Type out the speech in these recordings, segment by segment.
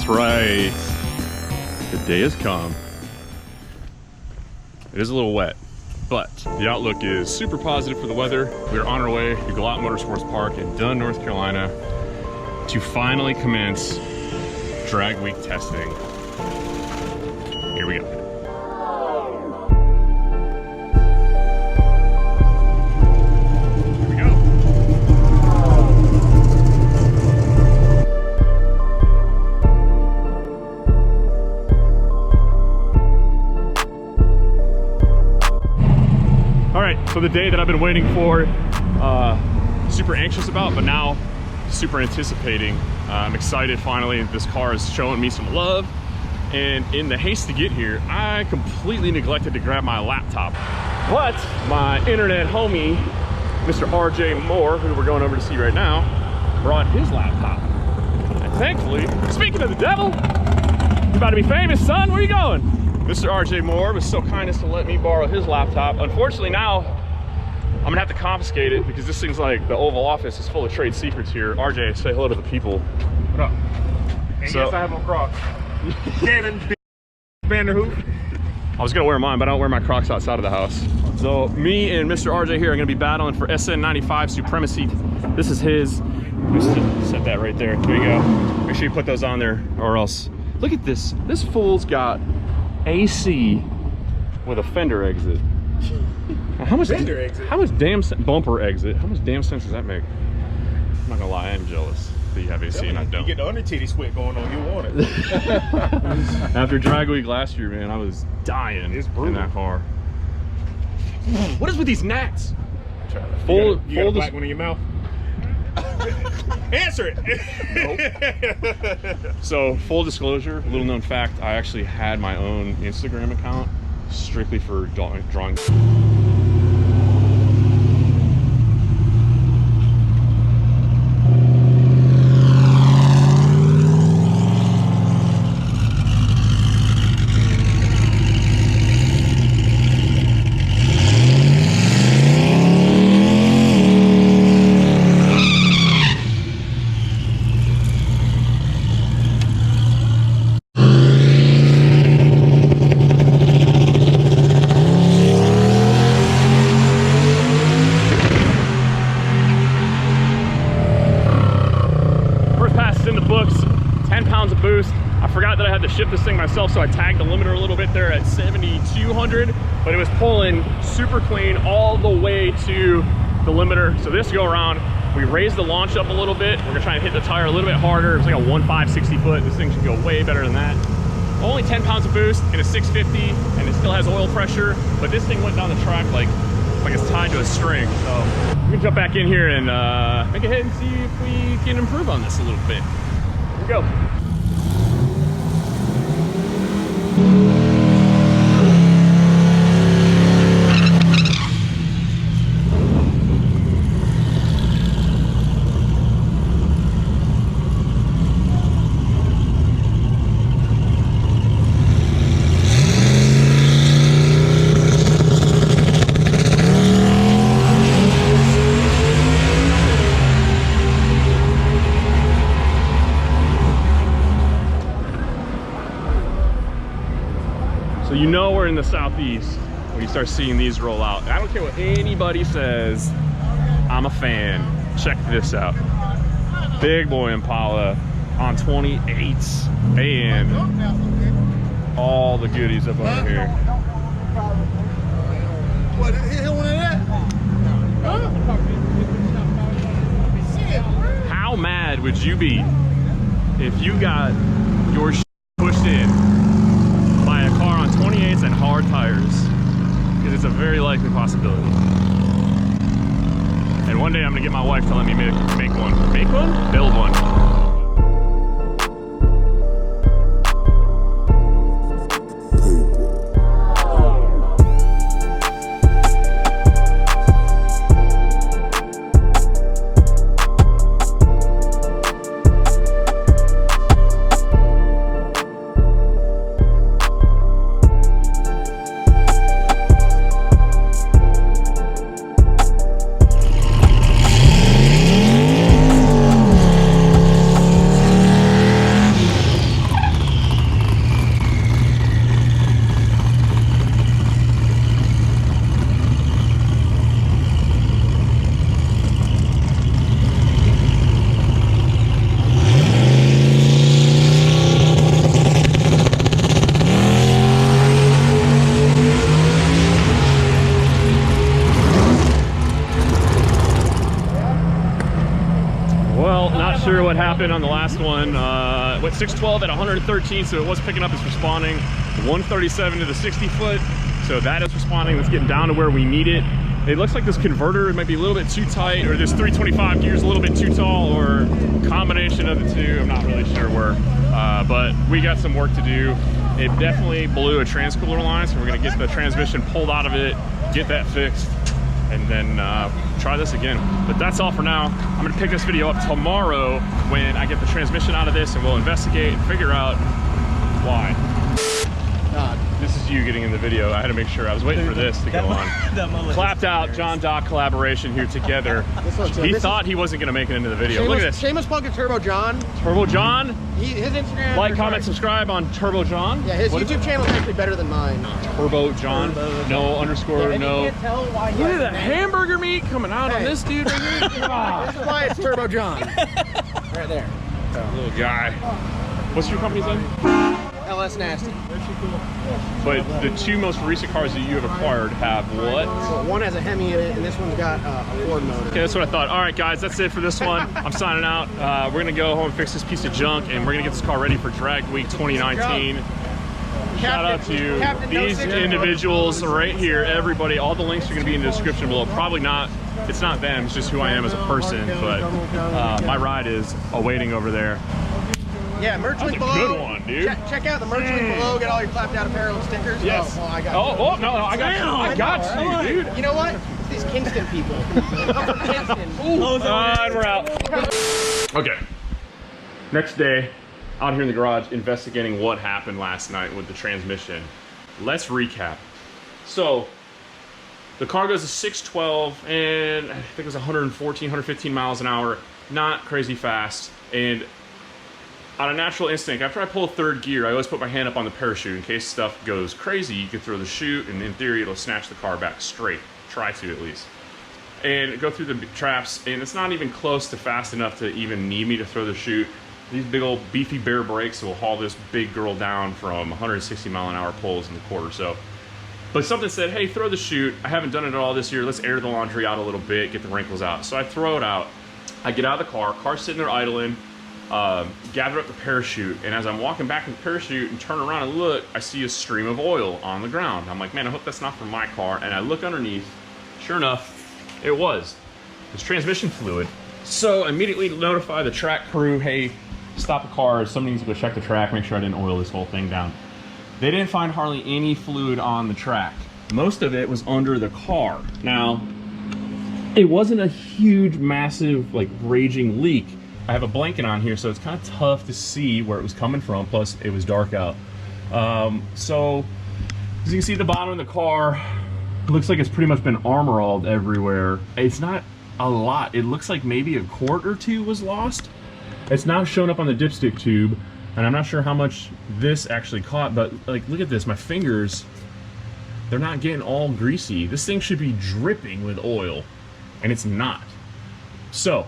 That's right. The day has come. It is a little wet, but the outlook is super positive for the weather. We're on our way to Galat Motorsports Park in Dunn, North Carolina to finally commence drag week testing. Here we go. So the day that I've been waiting for, super anxious about, but now super anticipating. I'm excited finally. This car is showing me some love. And in the haste to get here, I completely neglected to grab my laptop. But my internet homie, Mr. RJ Moore, who we're going over to see right now, brought his laptop. And thankfully, speaking of the devil, you about to be famous, son, where you going? Mr. RJ Moore was so kind as to let me borrow his laptop. Unfortunately now, I'm gonna have to confiscate it because this thing's like the Oval Office is full of trade secrets here. RJ, say hello to the people. What up? And yes, I have on Crocs. Kevin Vanderhoof. I was gonna wear mine, but I don't wear my Crocs outside of the house. So me and Mr. RJ here are gonna be battling for SN95 supremacy. This is his. Just set that right there. There you go. Make sure you put those on there or else. Look at this. This fool's got AC with a fender exit. How much fender exit? How much damn bumper exit? How much damn sense does that make? I'm not gonna lie, I am jealous that you have AC and I don't. You get the under titty sweat going on, you want it. After drag week last year, man, I was dying in that car. What is with these gnats? You got a black one in your mouth? Answer it. Nope. So full disclosure, little known fact, I actually had my own Instagram account strictly for drawing. Shift this thing myself, so I tagged the limiter a little bit there at 7,200, but it was pulling super clean all the way to the limiter. So this go around, we raised the launch up a little bit. We're gonna try and hit the tire a little bit harder. It's like a 1.5 60 foot. This thing should go way better than that. Only 10 pounds of boost in a 650, and it still has oil pressure, but this thing went down the track like it's tied to a string. So we can jump back in here and make a hit and see if we can improve on this a little bit. Here we go. So you know we're in the Southeast when you start seeing these roll out. I don't care what anybody says, I'm a fan. Check this out. Big boy Impala on 28s and all the goodies up over here. What, hit one of that? How mad would you be if you got your pushed in by a car on 28s and hard tires? Because it's a very likely possibility. And one day I'm gonna get my wife to let me make one. Make one? Build one. what happened on the last one. Went 612 at 113, so it was picking up, it's responding. 137 to the 60 foot, so that is responding. That's getting down to where we need it. It looks like this converter might be a little bit too tight, or this 325 gear is a little bit too tall, or combination of the two. I'm not really sure where, but we got some work to do. It definitely blew a transcooler line, so we're gonna get the transmission pulled out of it, get that fixed, and then try this again. But that's all for now. I'm gonna pick this video up tomorrow when I get the transmission out of this, and we'll investigate and figure out why. This is you getting in the video. I had to make sure. I was waiting for this to go on. Clapped out John Doc collaboration here together. He thought he wasn't going to make it into the video. Look at this. Shameless plug to Turbo John. Turbo John? His Instagram. Like, comment, subscribe on Turbo John. Yeah, his YouTube channel is actually better than mine. Turbo John. No underscore, yeah, no. You can't tell why Look at that hamburger meat coming out on this dude right here. This is why it's Turbo John. Right there. So. Little guy. What's your company's name? LS Nasty. But the two most recent cars that you have acquired have what? So one has a Hemi in it, and this one's got a Ford motor. Okay, that's what I thought. All right, guys, that's it for this one. I'm signing out. We're gonna go home and fix this piece of junk, and we're gonna get this car ready for Drag Week 2019. Shout out to these individuals right here, everybody. All the links are gonna be in the description below. Probably not, it's not them, it's just who I am as a person, but my ride is awaiting over there. Yeah, merch link below. Good one, dude. Check out the merch link below. Get all your clapped out apparel and stickers. Yes. Oh, I got no, I got you, dude. You know what? It's these Kingston people. Kingston. And we're out. Okay. Next day, out here in the garage, investigating what happened last night with the transmission. Let's recap. So, the car goes to 612, and I think it was 114, 115 miles an hour. Not crazy fast, and on a natural instinct, after I pull third gear, I always put my hand up on the parachute in case stuff goes crazy. You can throw the chute, and in theory, it'll snatch the car back straight. Try to, at least. And go through the traps, and it's not even close to fast enough to even need me to throw the chute. These big old beefy bear brakes will haul this big girl down from 160 mile an hour pulls in the quarter. So, but something said, hey, throw the chute. I haven't done it all this year. Let's air the laundry out a little bit, get the wrinkles out. So I throw it out. I get out of the car's sitting there idling. Gather up the parachute, and as I'm walking back in the parachute and turn around and look, I see a stream of oil on the ground. I'm like, man, I hope that's not from my car. And I look underneath, sure enough, it was. It's transmission fluid. So I immediately notify the track crew, hey, stop the car, somebody needs to go check the track, make sure I didn't oil this whole thing down. They didn't find hardly any fluid on the track. Most of it was under the car. Now, it wasn't a huge, massive, like, raging leak. I have a blanket on here, so it's kind of tough to see where it was coming from, plus it was dark out. So, as you can see at the bottom of the car, it looks like it's pretty much been armor-alled everywhere. It's not a lot. It looks like maybe a quart or two was lost. It's now shown up on the dipstick tube, and I'm not sure how much this actually caught, but like, look at this, my fingers, they're not getting all greasy. This thing should be dripping with oil, and it's not. So,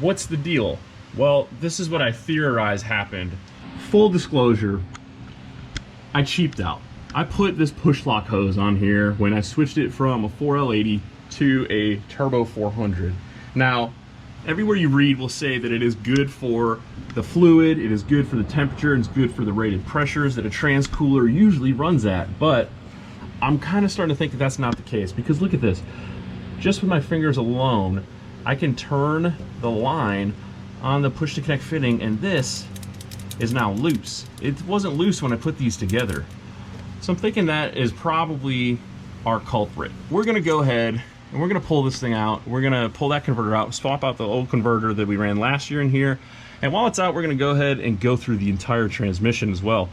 what's the deal? Well, this is what I theorize happened. Full disclosure, I cheaped out. I put this push lock hose on here when I switched it from a 4L80 to a Turbo 400. Now, everywhere you read will say that it is good for the fluid, it is good for the temperature, and it's good for the rated pressures that a transcooler usually runs at, but I'm kind of starting to think that that's not the case, because look at this. Just with my fingers alone, I can turn the line on the push to connect fitting, and this is now loose. It wasn't loose when I put these together. So I'm thinking that is probably our culprit. We're gonna go ahead and we're gonna pull this thing out. We're gonna pull that converter out, swap out the old converter that we ran last year in here. And while it's out, we're gonna go ahead and go through the entire transmission as well.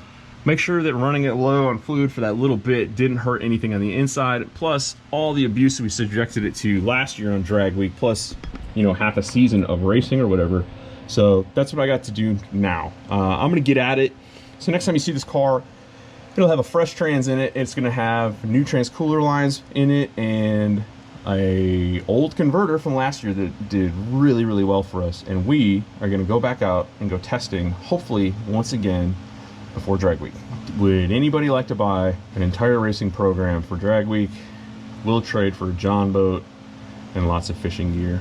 Make sure that running it low on fluid for that little bit didn't hurt anything on the inside, plus all the abuse that we subjected it to last year on Drag Week, plus, you know, half a season of racing or whatever. So that's what I got to do now. I'm gonna get at it. So next time you see this car, it'll have a fresh trans in it. It's gonna have new transcooler lines in it and a old converter from last year that did really, really well for us. And we are gonna go back out and go testing, hopefully once again, before Drag Week. Would anybody like to buy an entire racing program for Drag Week? We'll trade for a John boat and lots of fishing gear.